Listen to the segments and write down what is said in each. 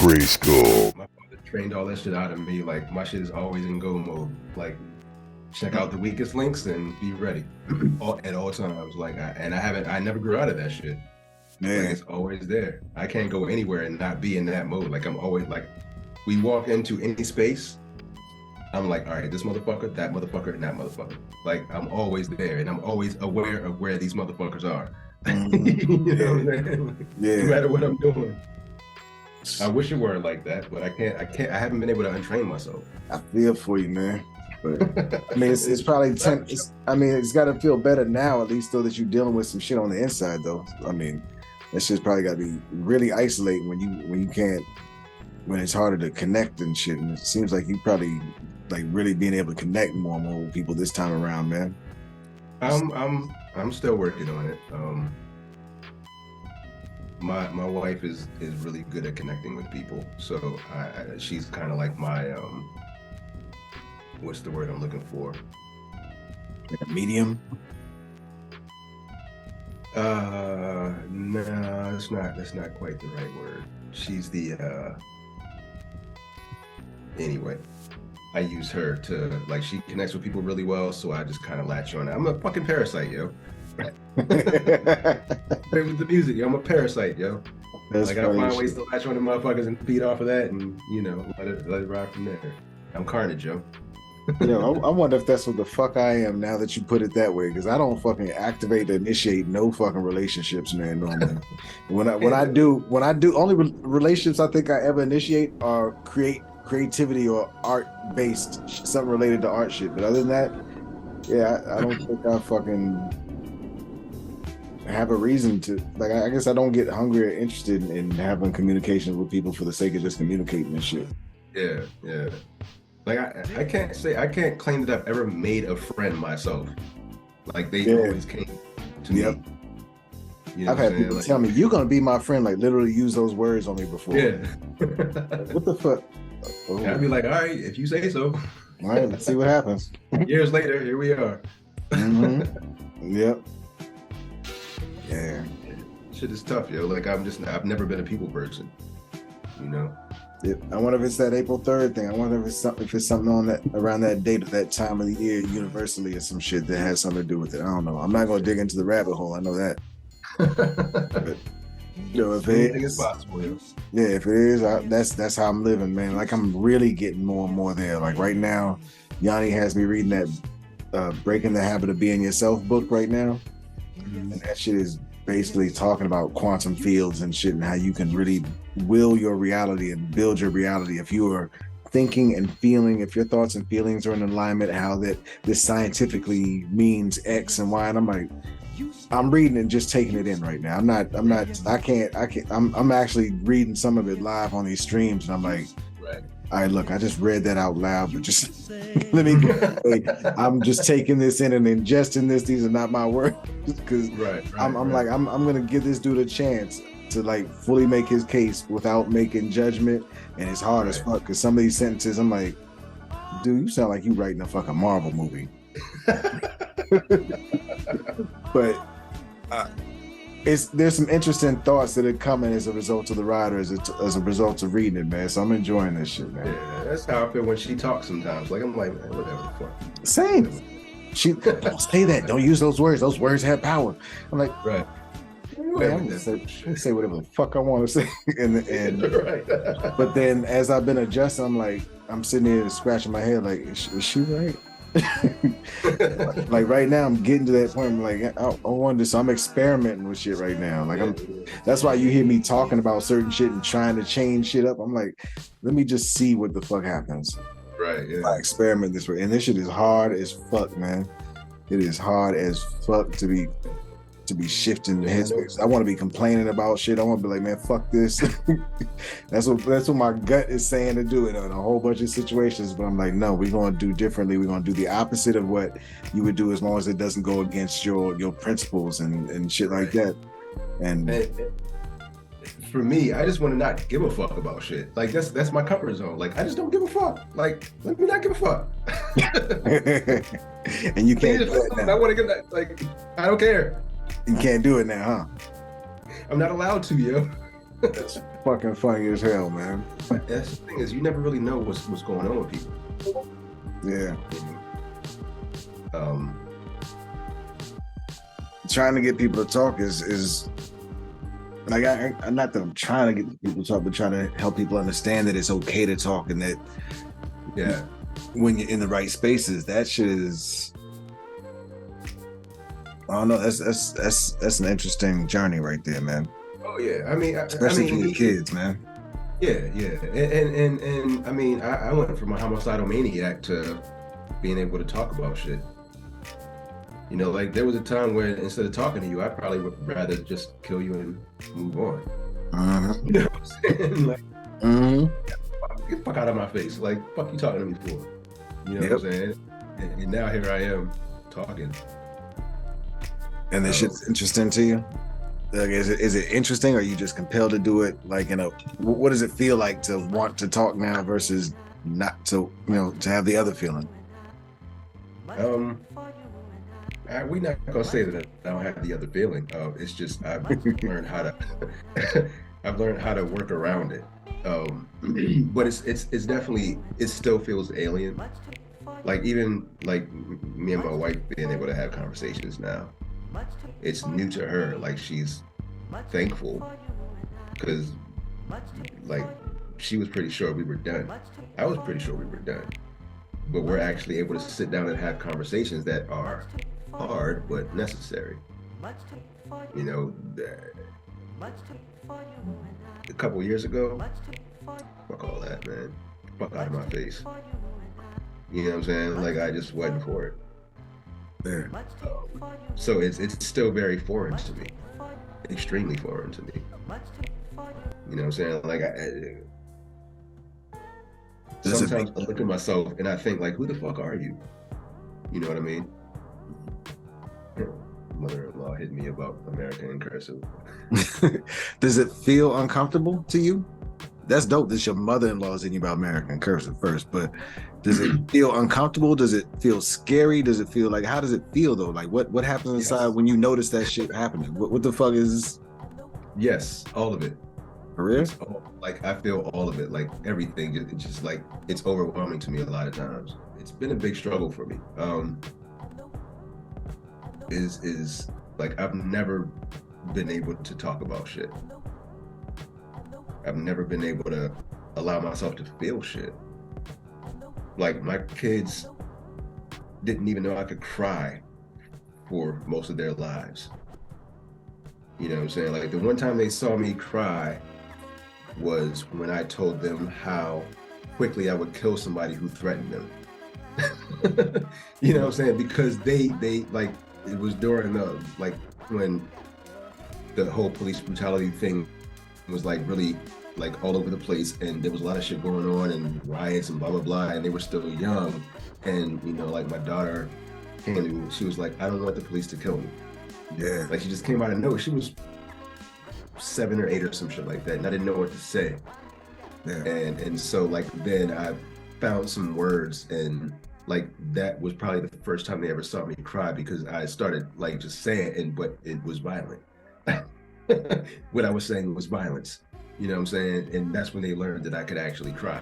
GRYSKLL. My father trained all that shit out of me. Like, my shit is always in go mode. Like, check out the weakest links and be ready at all times. Like, I never grew out of that shit. Man, Like, it's always there. I can't go anywhere and not be in that mode. Like, I'm always like, we walk into any space, I'm like, all right, this motherfucker, that motherfucker, and that motherfucker. Like, I'm always there, and I'm always aware of where these motherfuckers are. You know what I'm saying? Yeah. No matter what I'm doing. I wish it weren't like that, but I I haven't been able to untrain myself. I feel for you, man. But I mean, it's probably it's got to feel better now, at least, though, that you're dealing with some shit on the inside, though. I mean, that shit's probably got to be really isolating when it's harder to connect and shit. And it seems like you probably like really being able to connect more and more with people this time around, man. I'm still working on it. My wife is really good at connecting with people, so she's kind of like my what's the word I'm looking for? Like a medium? No, that's not quite the right word. She's the anyway. I use her to, like, she connects with people really well, so I just kind of latch on. I'm a fucking parasite, yo. With the music, yo, I'm a parasite, yo. That's like, I find ways to latch on to motherfuckers and feed off of that, and let it ride from there. I'm carnage, yo. I wonder if that's what the fuck I am now that you put it that way, because I don't fucking activate or initiate no fucking relationships, man. No, man. When I do, only relationships I think I ever initiate are creativity or art based, something related to art shit. But other than that, yeah, I don't think I fucking have a reason to, like, I guess I don't get hungry or interested in having communication with people for the sake of just communicating and shit. Yeah. Like, I can't claim that I've ever made a friend myself. Like, they always came to me. You know, I've had people tell me, you're gonna be my friend, like literally use those words on me before. Yeah. What the fuck? Oh. I'd be like, all right, if you say so. All right, let's see what happens. Years later, here we are. Yep. Yeah. Shit is tough, yo. Like, I've never been a people person, you know? Yep. I wonder if it's that April 3rd thing. I wonder if it's something on that around that date of that time of the year universally or some shit that has something to do with it. I don't know. I'm not gonna dig into the rabbit hole. I know that. But, if it is possible, yeah, if it is, that's how I'm living, man. Like, I'm really getting more and more there. Like, right now, Yanni has me reading that Breaking the Habit of Being Yourself book right now. And that shit is basically talking about quantum fields and shit and how you can really will your reality and build your reality if you are thinking and feeling, if your thoughts and feelings are in alignment, how that this scientifically means X and Y. And I'm like, I'm reading and just taking it in right now. I'm actually reading some of it live on these streams, and I'm like, all right, look, I just read that out loud, but just let me go. I'm just taking this in and ingesting this. These are not my words, because I'm gonna give this dude a chance to, like, fully make his case without making judgment. And it's hard as fuck, because some of these sentences, I'm like, dude, you sound like you writing a fucking Marvel movie. But there's some interesting thoughts that are coming as a result of the writer, as a result of reading it, man. So I'm enjoying this shit, man. Yeah, that's how I feel when she talks sometimes. Like, I'm like, man, whatever the fuck. Same. She don't say that. Don't use those words. Those words have power. I'm like, right. Man, I'm gonna say whatever the fuck I want to say. and But then as I've been adjusting, I'm like, I'm sitting here scratching my head, like, is she right? Like, right now I'm getting to that point. I'm like, I wonder, so I'm experimenting with shit right now. Like, that's why you hear me talking about certain shit and trying to change shit up. I'm like, let me just see what the fuck happens. Right. Yeah. I experiment this way, and this shit is hard as fuck, man. It is hard as fuck to be shifting the headspace. I want to be complaining about shit. I want to be like, man, fuck this. That's what my gut is saying to do in a whole bunch of situations. But I'm like, no, we're going to do differently. We're going to do the opposite of what you would do, as long as it doesn't go against your principles and shit like that. And for me, I just want to not give a fuck about shit. Like, that's my comfort zone. Like, I just don't give a fuck. Like, let me not give a fuck. And you can't do that now. I want to give that. Like, I don't care. You can't do it now, huh? I'm not allowed to, yo. That's fucking funny as hell, man. But that's the thing is, you never really know what's going on with people. Yeah. Um, Trying to get people to talk is like I'm not that I'm trying to get people to talk, but trying to help people understand that it's okay to talk and that yeah, when you're in the right spaces, that shit is. I don't know. That's an interesting journey right there, man. oh yeah. I mean, Especially for your kids, man. Yeah, yeah, and I mean, I went from a homicidal maniac to being able to talk about shit. You know, like there was a time when instead of talking to you, I probably would rather just kill you and move on. You know what I'm saying? Like, get the fuck out of my face. Like, fuck you talking to me for? You know what I'm saying? And now here I am talking. And this shit's interesting to you? Like, is it interesting, or are you just compelled to do it? Like, what does it feel like to want to talk now versus not to, to have the other feeling? We're not gonna say that I don't have the other feeling. It's just I've learned how to I've learned how to work around it. But it's definitely, it still feels alien. Like even like me and my wife being able to have conversations now, it's new to her. Like she's thankful because like she was pretty sure we were done. I was pretty sure we were done. But we're actually able to sit down and have conversations that are hard but necessary. You know, a couple years ago, fuck all that, man. Fuck out of my face. You know what I'm saying? Like I just wasn't for it. Yeah. So it's still very foreign to me, extremely foreign to me. You know what I'm saying? Like sometimes I look at myself and I think like, who the fuck are you? You know what I mean? Mother-in-law hit me about American in cursive. Does it feel uncomfortable to you? That's dope that your mother-in-law is hitting you about American cursive first, but does it feel uncomfortable? Does it feel scary? Does it feel like, how does it feel though? Like what happens inside when you notice that shit happening? What the fuck is? Yes, all of it. For real? Like I feel all of it, like everything. It's just like, it's overwhelming to me a lot of times. It's been a big struggle for me. Is like I've never been able to talk about shit. I've never been able to allow myself to feel shit. Like my kids didn't even know I could cry for most of their lives. You know what I'm saying? Like the one time they saw me cry was when I told them how quickly I would kill somebody who threatened them. You know what I'm saying? Because they like, it was during the, like when the whole police brutality thing was like really like all over the place, and there was a lot of shit going on and riots and blah blah blah, and they were still young. And you know, like my daughter came to me, she was like, I don't want the police to kill me. Yeah. Like she just came out of nowhere. She was 7 or 8 or some shit like that, and I didn't know what to say. Yeah. And so like then I found some words, and like that was probably the first time they ever saw me cry, because I started like just saying it, but it was violent. What I was saying was violence. You know what I'm saying? And that's when they learned that I could actually cry.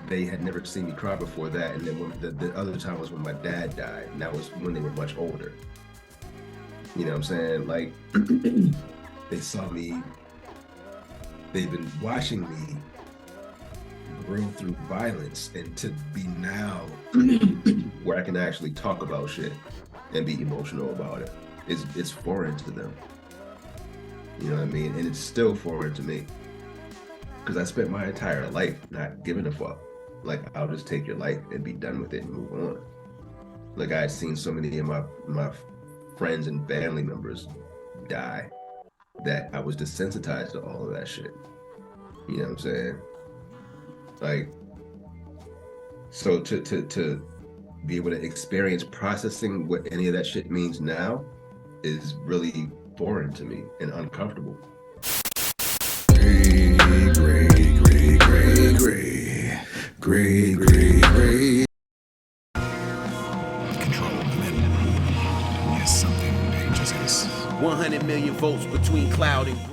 They had never seen me cry before that. And then when the other time was when my dad died, and that was when they were much older. You know what I'm saying? Like they saw me, they've been watching me grow through violence, and to be now where I can actually talk about shit and be emotional about it, it's foreign to them. You know what I mean? And it's still foreign to me, because I spent my entire life not giving a fuck. Like, I'll just take your life and be done with it and move on. Like, I had seen so many of my friends and family members die that I was desensitized to all of that shit. You know what I'm saying? Like, so to be able to experience processing what any of that shit means now is really foreign to me and uncomfortable. Gray. Control commitment. Yes, something dangerous. 100 million volts between cloud and gray.